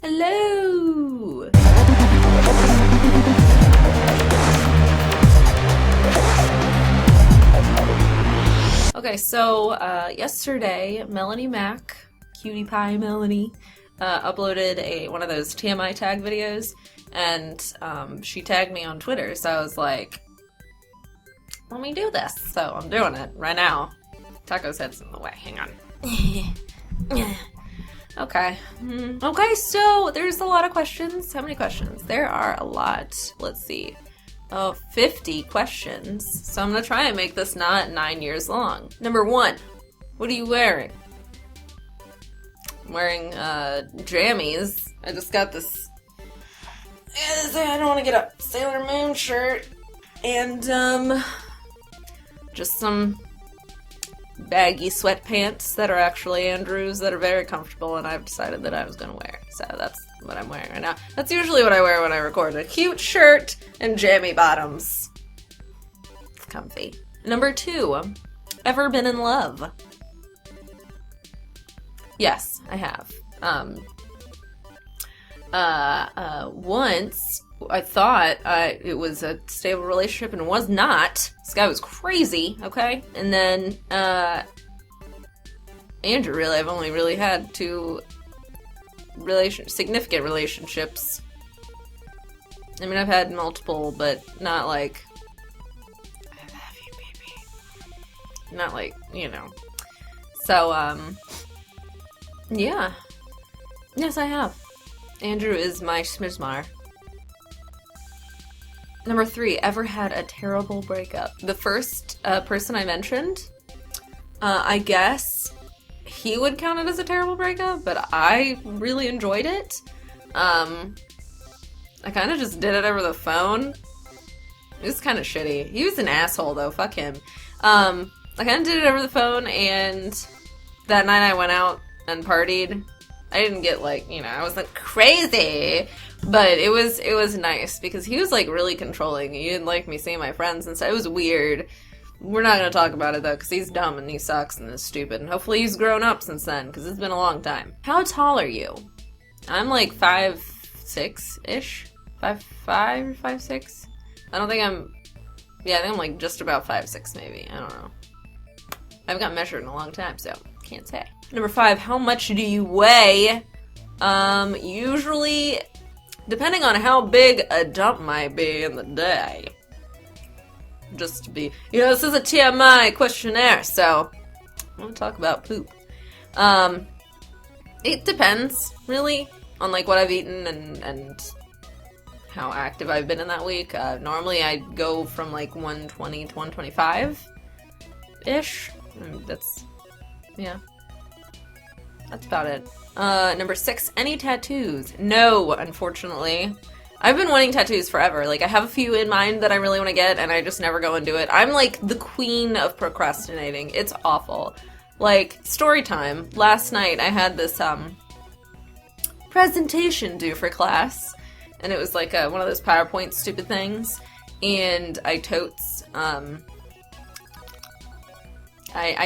Hello! Okay, so yesterday, Melanie Mac, Cutie Pie Melanie, uploaded one of those TMI tag videos, and she tagged me on Twitter, so I was like, let me do this. So I'm doing it right now. Taco's head's in the way, hang on. Okay. Okay, so there's a lot of questions. How many questions? There are a lot. Let's see. 50 questions. So I'm gonna try and make this not 9 years long. Number 1, what are you wearing? I'm wearing jammies. I just got this, I don't want to get a Sailor Moon shirt, and just some baggy sweatpants that are actually Andrew's that are very comfortable, and I've decided that I was gonna wear. So that's what I'm wearing right now. That's usually what I wear when I record. A cute shirt and jammy bottoms. It's comfy. Number 2, ever been in love? Yes, I have. Once I thought it was a stable relationship and it was not. This guy was crazy, okay? And then, Andrew, really, I've only really had 2 significant relationships. I mean, I've had multiple, but not like, I love you, baby. Not like, you know. So, yeah. Yes, I have. Andrew is my schmizmar. Number 3, ever had a terrible breakup? The first person I mentioned, I guess he would count it as a terrible breakup, but I really enjoyed it. I kind of just did it over the phone. It was kind of shitty. He was an asshole, though. Fuck him. I kind of did it over the phone, and that night I went out and partied. I didn't get, like, you know, I wasn't crazy, but it was nice, because he was, like, really controlling. He didn't like me seeing my friends and stuff. It was weird. We're not gonna talk about it, though, because he's dumb and he sucks and is stupid, and hopefully he's grown up since then, because it's been a long time. How tall are you? I'm, like, 5'6"-ish? 5'5" or 5'6"? I don't think I'm... Yeah, I think I'm, like, just about 5'6", maybe. I don't know. I haven't got measured in a long time, so can't say. Number 5, how much do you weigh? Usually, depending on how big a dump might be in the day. Just to be, you know, this is a TMI questionnaire, so I'm gonna talk about poop. It depends, really, on, like, what I've eaten and how active I've been in that week. Normally I go from, like, 120 to 125-ish. That's, yeah. That's about it. Number 6, any tattoos? No, unfortunately. I've been wanting tattoos forever. Like, I have a few in mind that I really want to get, and I just never go and do it. I'm, like, the queen of procrastinating. It's awful. Like, story time. Last night, I had this, presentation due for class, and it was, like, one of those PowerPoint stupid things, and I totes, I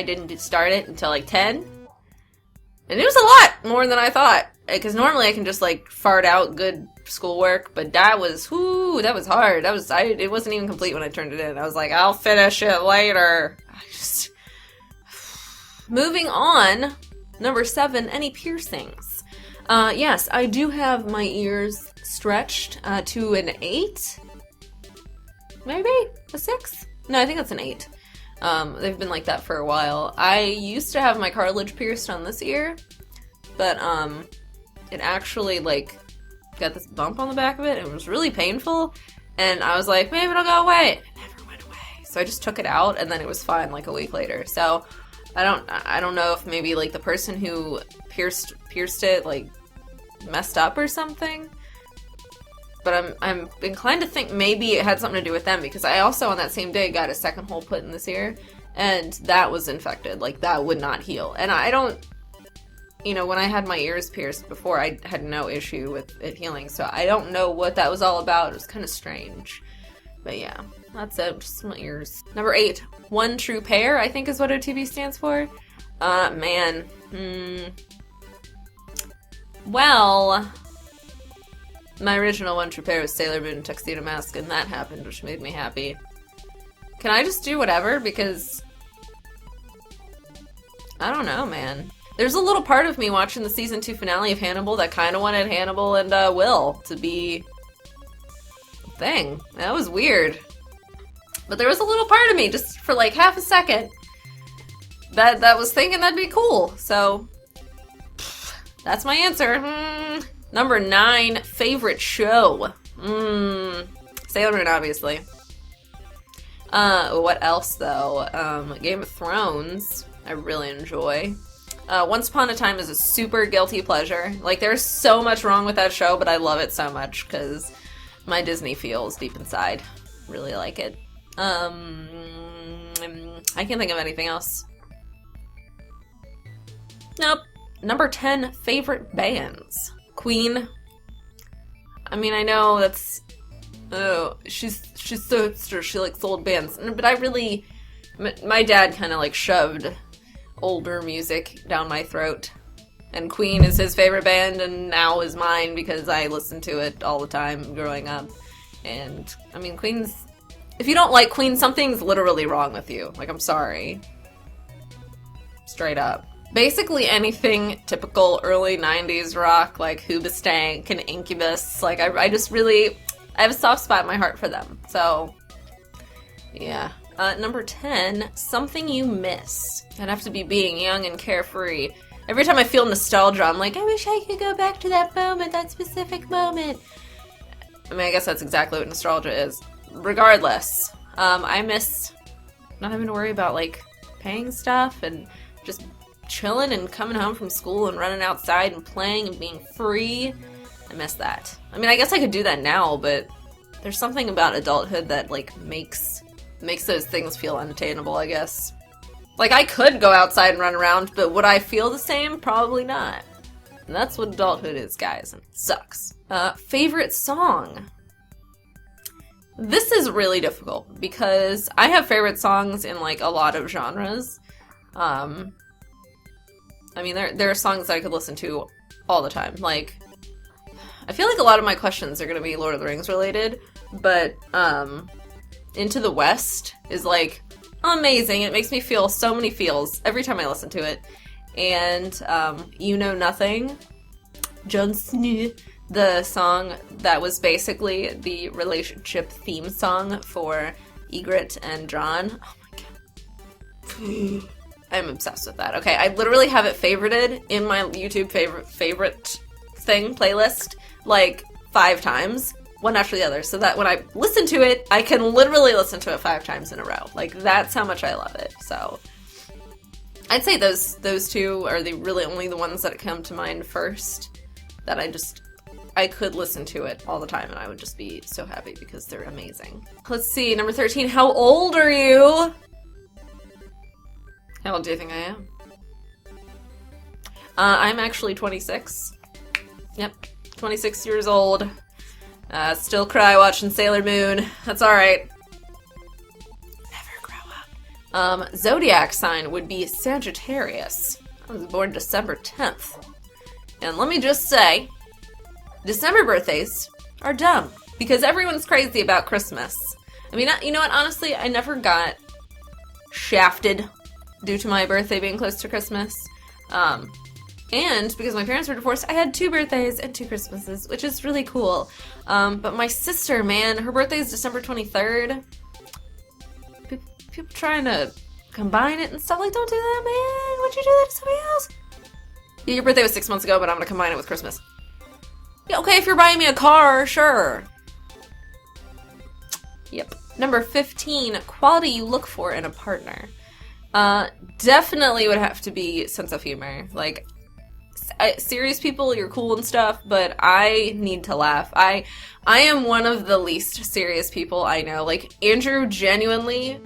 didn't start it until, like, 10, and it was a lot more than I thought, because normally I can just, like, fart out good schoolwork, but that was, whoo, that was hard. It wasn't even complete when I turned it in. I was like, I'll finish it later. Moving on, number 7, any piercings? Yes, I do have my ears stretched to an 8? Maybe? A 6? No, I think that's an 8. They've been like that for a while. I used to have my cartilage pierced on this ear, but, it actually, like, got this bump on the back of it, and it was really painful, and I was like, maybe it'll go away. It never went away. So I just took it out, and then it was fine, like, a week later. So, I don't know if maybe, like, the person who pierced it, like, messed up or something, but I'm inclined to think maybe it had something to do with them, because I also, on that same day, got a second hole put in this ear, and that was infected. Like, that would not heal. And I don't, you know, when I had my ears pierced before, I had no issue with it healing, so I don't know what that was all about. It was kind of strange. But yeah, that's it, just my ears. Number 8, one true pair, I think is what OTB stands for. Man, well, My original one true pair was Sailor Moon and Tuxedo Mask, and that happened, which made me happy. Can I just do whatever? Because I don't know, man. There's a little part of me watching the season 2 finale of Hannibal that kind of wanted Hannibal and Will to be a thing. That was weird. But there was a little part of me, just for like half a second, that was thinking that'd be cool. So, that's my answer. Number 9, favorite show. Sailor Moon, obviously. What else, though? Game of Thrones, I really enjoy. Once Upon a Time is a super guilty pleasure. Like, there's so much wrong with that show, but I love it so much, because my Disney feels deep inside. Really like it. I can't think of anything else. Nope. Number 10, favorite bands. Queen. I mean, I know that's... Oh, she's so hipster, she likes old bands. But I really... My dad kind of like shoved older music down my throat. And Queen is his favorite band, and now is mine because I listened to it all the time growing up. And, I mean, Queen's... If you don't like Queen, something's literally wrong with you. Like, I'm sorry. Straight up. Basically anything typical early 90s rock, like Hoobastank and Incubus. Like, I just really... I have a soft spot in my heart for them. So, yeah. Number 10, something you miss. I'd have to be being young and carefree. Every time I feel nostalgia, I'm like, I wish I could go back to that moment, that specific moment. I mean, I guess that's exactly what nostalgia is. Regardless, I miss not having to worry about, like, paying stuff and just chilling and coming home from school and running outside and playing and being free. I miss that. I mean, I guess I could do that now, but there's something about adulthood that, like, makes those things feel unattainable, I guess. Like, I could go outside and run around, but would I feel the same? Probably not. And that's what adulthood is, guys, and it sucks. Favorite song? This is really difficult, because I have favorite songs in, like, a lot of genres. I mean, there are songs that I could listen to all the time. Like, I feel like a lot of my questions are going to be Lord of the Rings related, but, Into the West is, like, amazing. It makes me feel so many feels every time I listen to it. And, You Know Nothing, Jon Snow, the song that was basically the relationship theme song for Ygritte and Jon. Oh my god. I'm obsessed with that. Okay, I literally have it favorited in my YouTube favorite thing playlist like 5 times, one after the other, so that when I listen to it, I can literally listen to it 5 times in a row. Like, that's how much I love it. So I'd say those two are really only the ones that come to mind first, that I could listen to it all the time and I would just be so happy because they're amazing. Let's see, number 13, how old are you? How old do you think I am? I'm actually 26. Yep, 26 years old. Still cry watching Sailor Moon. That's alright. Never grow up. Zodiac sign would be Sagittarius. I was born December 10th. And let me just say, December birthdays are dumb, because everyone's crazy about Christmas. I mean, you know what, honestly, I never got shafted due to my birthday being close to Christmas. And because my parents were divorced, I had 2 birthdays and 2 Christmases, which is really cool. But my sister, man, her birthday is December 23rd. People trying to combine it and stuff, like, don't do that, man. Why'd you do that to somebody else? Yeah, your birthday was 6 months ago, but I'm gonna combine it with Christmas. Yeah, okay, if you're buying me a car, sure. Yep. Number 15, quality you look for in a partner. Definitely would have to be sense of humor. Like, serious people, you're cool and stuff, but I need to laugh. I am one of the least serious people I know. Like, Andrew genuinely,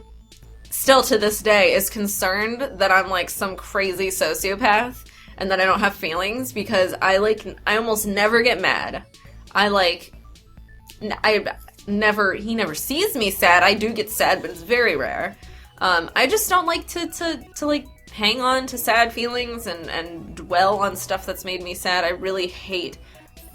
still to this day, is concerned that I'm like some crazy sociopath and that I don't have feelings, because I almost never get mad. He never sees me sad. I do get sad, but it's very rare. I just don't like to like hang on to sad feelings and dwell on stuff that's made me sad. I really hate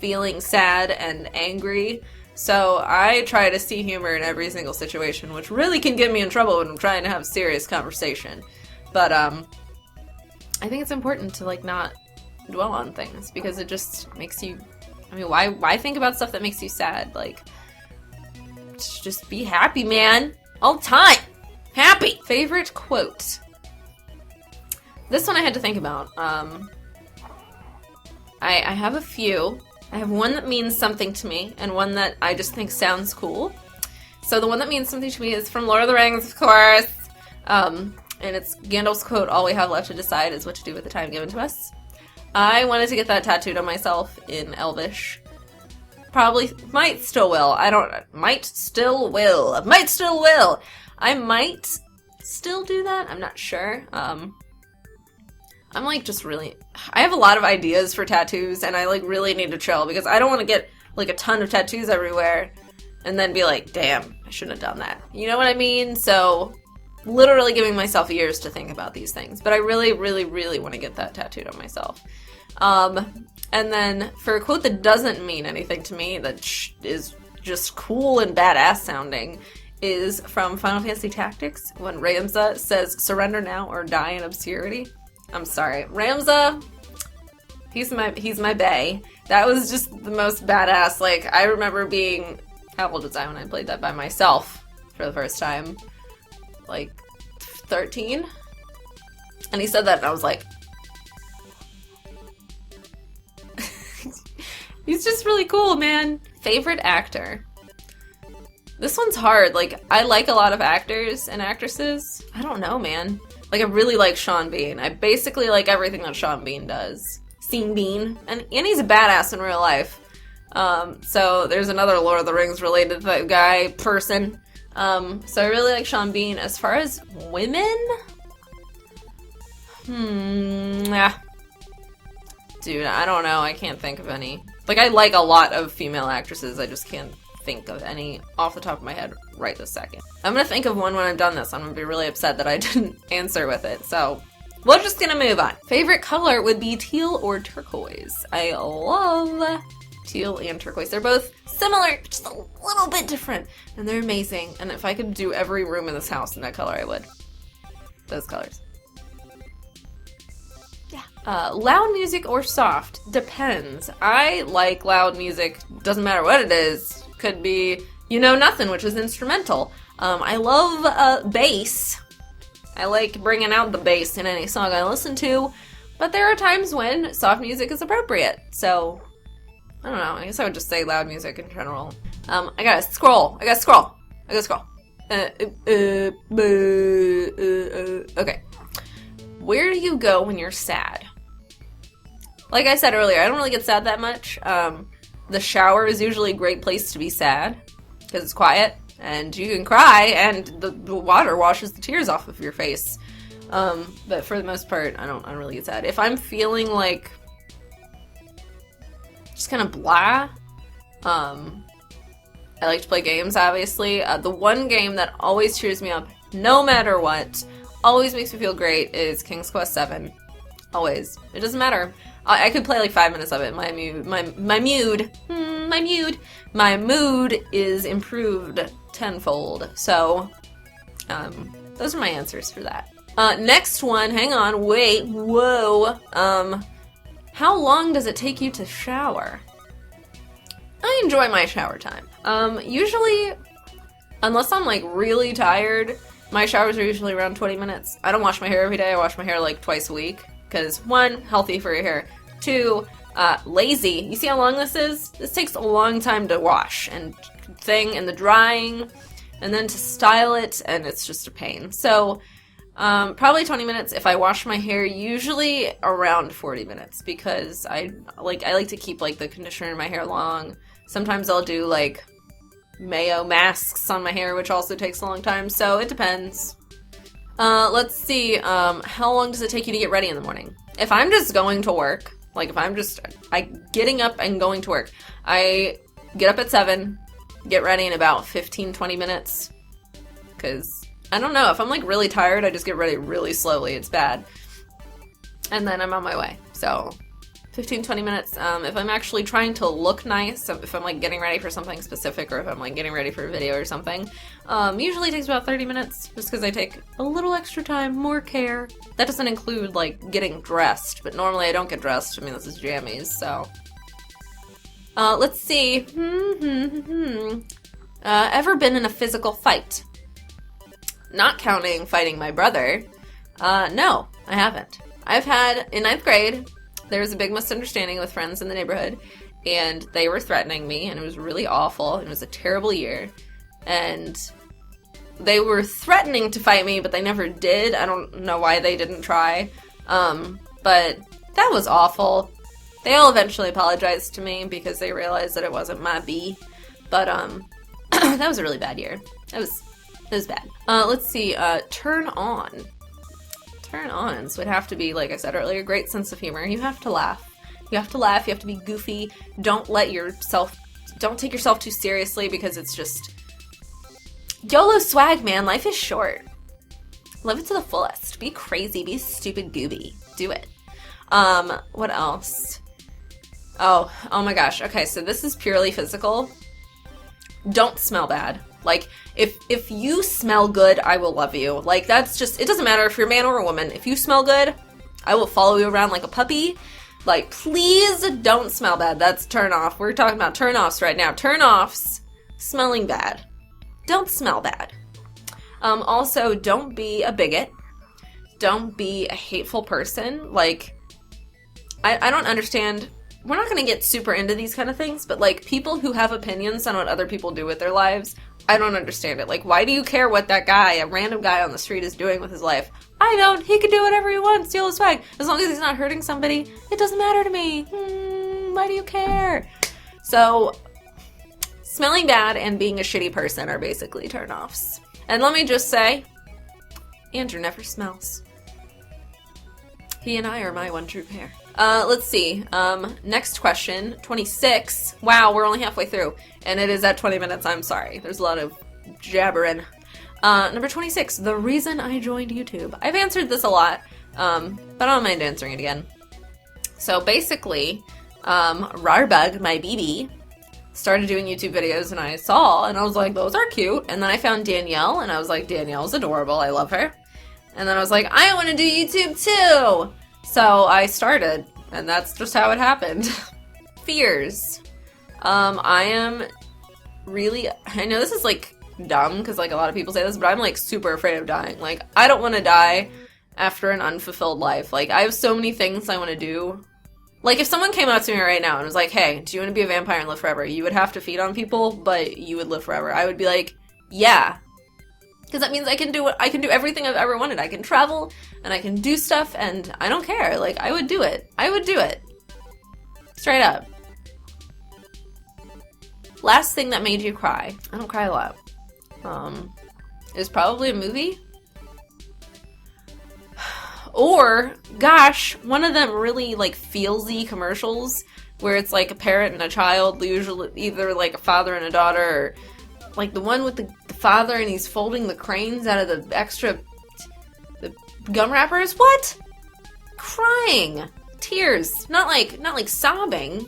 feeling sad and angry. So I try to see humor in every single situation, which really can get me in trouble when I'm trying to have a serious conversation. But I think it's important to like not dwell on things because it just makes you, I mean, why think about stuff that makes you sad? Like, just be happy, man. All the time. Happy. Favorite quote. This one I had to think about. I have a few. I have one that means something to me, and one that I just think sounds cool. So the one that means something to me is from Lord of the Rings, of course. And it's Gandalf's quote, "All we have left to decide is what to do with the time given to us." I wanted to get that tattooed on myself in Elvish. Probably, might still will. Might still will. I might still do that. I'm not sure. I'm like just really, I have a lot of ideas for tattoos and I like really need to chill because I don't want to get like a ton of tattoos everywhere and then be like, damn, I shouldn't have done that. You know what I mean? So literally giving myself years to think about these things, but I really, really, really want to get that tattooed on myself. And then for a quote that doesn't mean anything to me, that is just cool and badass sounding, is from Final Fantasy Tactics when Ramza says, "Surrender now or die in obscurity." I'm sorry, Ramza, he's my bae. That was just the most badass. Like, I remember being, how old was I when I played that by myself for the first time? Like, 13? And he said that and I was like, he's just really cool, man. Favorite actor. This one's hard. Like, I like a lot of actors and actresses. I don't know, man. Like, I really like Sean Bean. I basically like everything that Sean Bean does. Sean Bean. And he's a badass in real life. So there's another Lord of the Rings related person. So I really like Sean Bean. As far as women? Yeah. Dude, I don't know. I can't think of any. Like, I like a lot of female actresses. I just can't think of any off the top of my head right this second. I'm gonna think of one when I've done this. I'm gonna be really upset that I didn't answer with it. So we're just gonna move on. Favorite color would be teal or turquoise. I love teal and turquoise. They're both similar, just a little bit different. And they're amazing. And if I could do every room in this house in that color, I would. Those colors. Loud music or soft? Depends. I like loud music. Doesn't matter what it is. Could be You Know Nothing, which is instrumental. I love bass. I like bringing out the bass in any song I listen to. But there are times when soft music is appropriate. So, I don't know. I guess I would just say loud music in general. I gotta scroll. Okay. Where do you go when you're sad? Like I said earlier, I don't really get sad that much. The shower is usually a great place to be sad because it's quiet and you can cry and the water washes the tears off of your face. But for the most part, I don't really get sad. If I'm feeling like just kind of blah, I like to play games, obviously. The one game that always cheers me up, no matter what, always makes me feel great is King's Quest VII. Always. It doesn't matter. I could play like 5 minutes of it. My mood is improved tenfold. So, those are my answers for that. Next one, hang on, wait, whoa. How long does it take you to shower? I enjoy my shower time. Usually, unless I'm like really tired, my showers are usually around 20 minutes. I don't wash my hair every day. I wash my hair like twice a week. Because 1, healthy for your hair. 2, lazy. You see how long this is? This takes a long time to wash and the drying, and then to style it, and it's just a pain. So, probably 20 minutes. If I wash my hair, usually around 40 minutes, because I like to keep like the conditioner in my hair long. Sometimes I'll do like mayo masks on my hair, which also takes a long time. So it depends. Let's see, how long does it take you to get ready in the morning? If I'm just going to work, like if I'm just getting up and going to work, I get up at 7, get ready in about 15-20 minutes, because I don't know, if I'm like really tired, I just get ready really slowly, it's bad, and then I'm on my way. So 15, 20 minutes. If I'm actually trying to look nice, if I'm like getting ready for something specific, or if I'm like getting ready for a video or something, usually takes about 30 minutes, just because I take a little extra time, more care. That doesn't include like getting dressed, but normally I don't get dressed. I mean, this is jammies, so. Let's see. Ever been in a physical fight? Not counting fighting my brother. No, I haven't. I've had, in 9th grade, there was a big misunderstanding with friends in the neighborhood, and they were threatening me, and it was really awful. It was a terrible year, and they were threatening to fight me, but they never did. I don't know why they didn't try, but that was awful. They all eventually apologized to me because they realized that it wasn't my bee, but that was a really bad year. It was bad. Let's see, turn on. Turn on. So it'd have to be, like I said earlier, great sense of humor. You have to laugh. You have to laugh. You have to be goofy. Don't take yourself too seriously, because it's just YOLO swag, man. Life is short. Live it to the fullest. Be crazy. Be stupid gooby. Do it. What else? Oh my gosh. Okay, so this is purely physical. Don't smell bad. Like, if you smell good, I will love you. Like, that's just, it doesn't matter if you're a man or a woman. If you smell good, I will follow you around like a puppy. Like, please don't smell bad. That's turn off. We're talking about turn offs right now. Turn offs, smelling bad. Don't smell bad. Also, don't be a bigot. Don't be a hateful person. Like, I don't understand. We're not going to get super into these kind of things, but like, people who have opinions on what other people do with their lives, I don't understand it. Like, why do you care what that guy, a random guy on the street, is doing with his life? I don't. He can do whatever he wants, steal his swag. As long as he's not hurting somebody, it doesn't matter to me. Why do you care? So, smelling bad and being a shitty person are basically turn-offs. And let me just say, Andrew never smells. He and I are my one true pair. Let's see. Next question, 26. Wow, we're only halfway through, and it is at 20 minutes. I'm sorry. There's a lot of jabbering. Number 26, the reason I joined YouTube. I've answered this a lot, but I don't mind answering it again. So basically, Rarbug, my BB, started doing YouTube videos, and I saw, and I was like, those are cute. And then I found Danielle, and I was like, Danielle's adorable. I love her. And then I was like, I want to do YouTube too! So I started, and that's just how it happened. Fears. I am really, I know this is like dumb, because like a lot of people say this, but I'm like super afraid of dying. Like, I don't want to die after an unfulfilled life. Like, I have so many things I want to do. Like, if someone came out to me right now and was like, hey, do you want to be a vampire and live forever? You would have to feed on people, but you would live forever. I would be like, yeah. Because that means I can do everything I've ever wanted. I can travel, and I can do stuff, and I don't care. Like, I would do it. I would do it. Straight up. Last thing that made you cry. I don't cry a lot. Is probably a movie. Or, gosh, one of them really, like, feelsy commercials where it's, like, a parent and a child, usually either, like, a father and a daughter, or, like, the one with the father and he's folding the cranes out of the gum wrappers. What? Crying. Tears. Not like sobbing.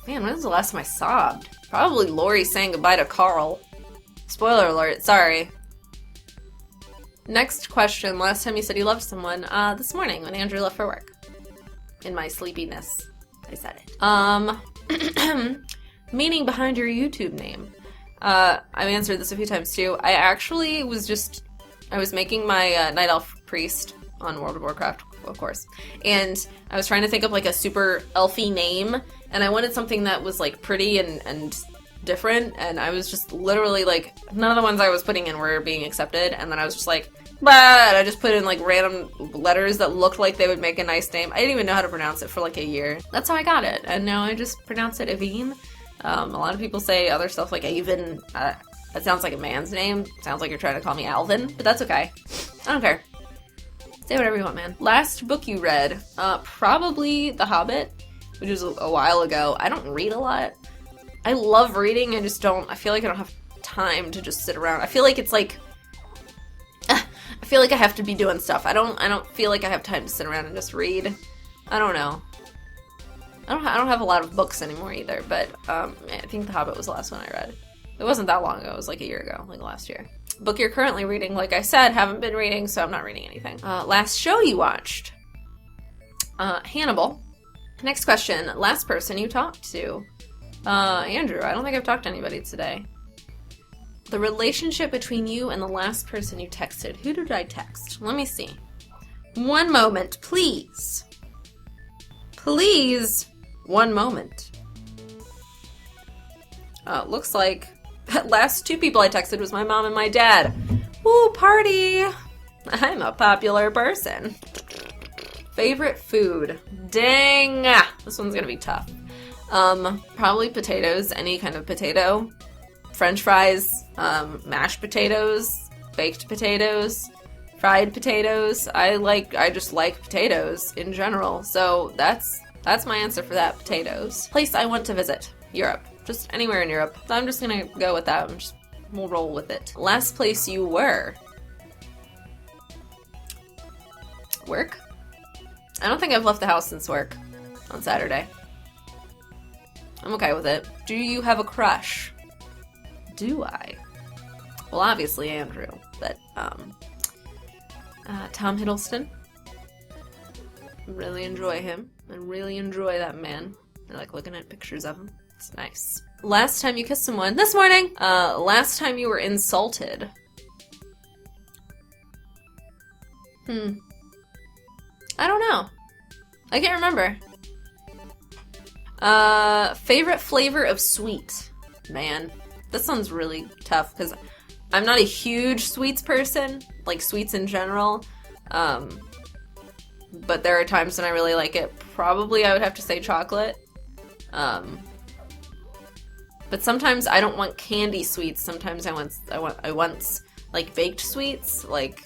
Man, when was the last time I sobbed? Probably Lori saying goodbye to Carl. Spoiler alert, sorry. Next question. Last time you said you loved someone, this morning when Andrew left for work. In my sleepiness, I said it. Meaning behind your YouTube name. I've answered this a few times too. I actually I was making my Night Elf Priest on World of Warcraft, of course, and I was trying to think of like a super elfy name, and I wanted something that was like pretty and different, and I was just literally like, none of the ones I was putting in were being accepted, and then I was just like, but I just put in like random letters that looked like they would make a nice name. I didn't even know how to pronounce it for like a year. That's how I got it, and now I just pronounce it Aevynne. A lot of people say other stuff like Aevynne. That sounds like a man's name. Sounds like you're trying to call me Alvin, but that's okay. I don't care. Say whatever you want, man. Last book you read? Probably The Hobbit, which was a while ago. I don't read a lot. I love reading, I feel like I don't have time to just sit around. I feel like it's like, I feel like I have to be doing stuff. I don't feel like I have time to sit around and just read. I don't know. I don't have a lot of books anymore either, but I think The Hobbit was the last one I read. It wasn't that long ago. It was like a year ago, like last year. Book you're currently reading, like I said, haven't been reading, so I'm not reading anything. Last show you watched? Hannibal. Next question. Last person you talked to? Andrew. I don't think I've talked to anybody today. The relationship between you and the last person you texted. Who did I text? Let me see. One moment, please. Please. One moment. Looks like the last two people I texted was my mom and my dad. Ooh, party! I'm a popular person. Favorite food? Dang! This one's gonna be tough. Probably potatoes, any kind of potato. French fries, mashed potatoes, baked potatoes, fried potatoes. I just like potatoes in general, so that's my answer for that, potatoes. Place I want to visit, Europe. Just anywhere in Europe. So I'm just gonna go with that. We'll roll with it. Last place you were. Work? I don't think I've left the house since work on Saturday. I'm okay with it. Do you have a crush? Do I? Well, obviously Andrew, but Tom Hiddleston. Really enjoy him. I really enjoy that man. I like looking at pictures of him. It's nice. Last time you kissed someone? This morning! Last time you were insulted? I don't know. I can't remember. Favorite flavor of sweet? Man, this one's really tough because I'm not a huge sweets person, like sweets in general. But there are times when I really like it. Probably I would have to say chocolate. But sometimes I don't want candy sweets. Sometimes I want like baked sweets, like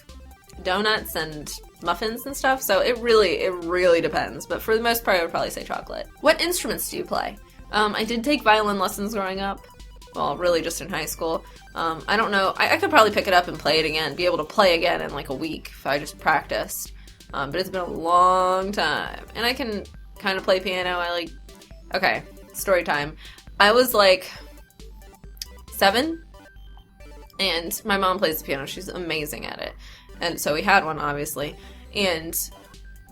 donuts and muffins and stuff. So it really depends. But for the most part, I would probably say chocolate. What instruments do you play? I did take violin lessons growing up. Well, really just in high school. I don't know. I could probably pick it up and play it again. Be able to play again in like a week if I just practiced. But it's been a long time. And I can kind of play piano. Okay, story time. I was like 7, and my mom plays the piano. She's amazing at it. And so we had one, obviously. And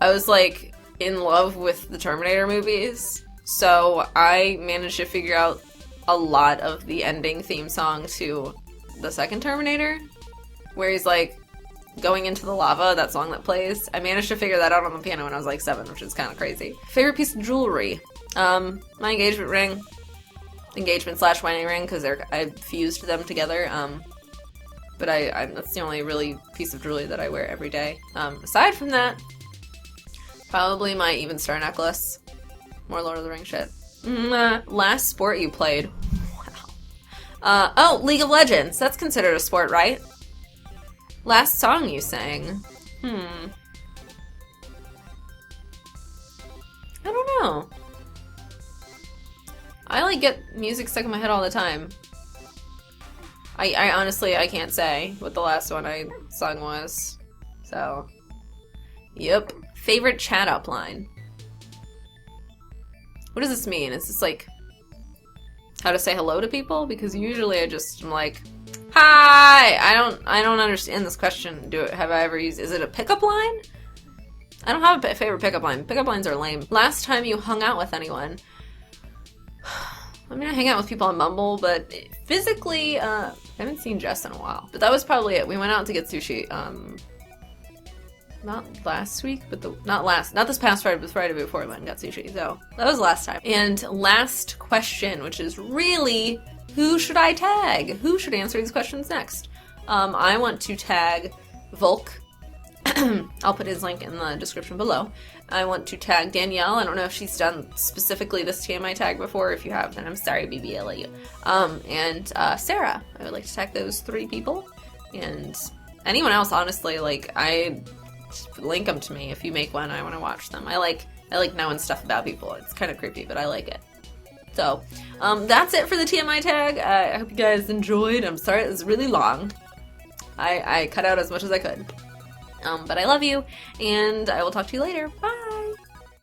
I was like in love with the Terminator movies. So I managed to figure out a lot of the ending theme song to the second Terminator, where he's like going into the lava, that song that plays. I managed to figure that out on the piano when I was like 7, which is kind of crazy. Favorite piece of jewelry? My engagement ring. Engagement/wedding ring, because I fused them together. But that's the only really piece of jewelry that I wear every day. Aside from that, probably my even star necklace. More Lord of the Rings shit. Last sport you played? Wow. League of Legends. That's considered a sport, right? Last song you sang? I don't know. I get music stuck in my head all the time. I honestly, I can't say what the last one I sung was. So, yep. Favorite chat up line? What does this mean? Is this like how to say hello to people? Because usually I just am like, hi! I don't understand this question. Have I ever used, is it a pickup line? I don't have a favorite pickup line. Pickup lines are lame. Last time you hung out with anyone? I mean, I hang out with people on Bumble, but physically, I haven't seen Jess in a while. But that was probably it. We went out to get sushi, not last week, but not this past Friday, but Friday before we went and got sushi. So that was last time. And last question, which is really, who should I tag? Who should answer these questions next? I want to tag Volk. I'll put his link in the description below. I want to tag Danielle. I don't know if she's done specifically this TMI tag before. If you have, then I'm sorry, BB, I love you. And Sarah. I would like to tag those 3 people. And anyone else, honestly, I link them to me. If you make one, I want to watch them. I like knowing stuff about people. It's kind of creepy, but I like it. So, that's it for the TMI tag. I hope you guys enjoyed. I'm sorry it was really long. I cut out as much as I could. But I love you, and I will talk to you later. Bye!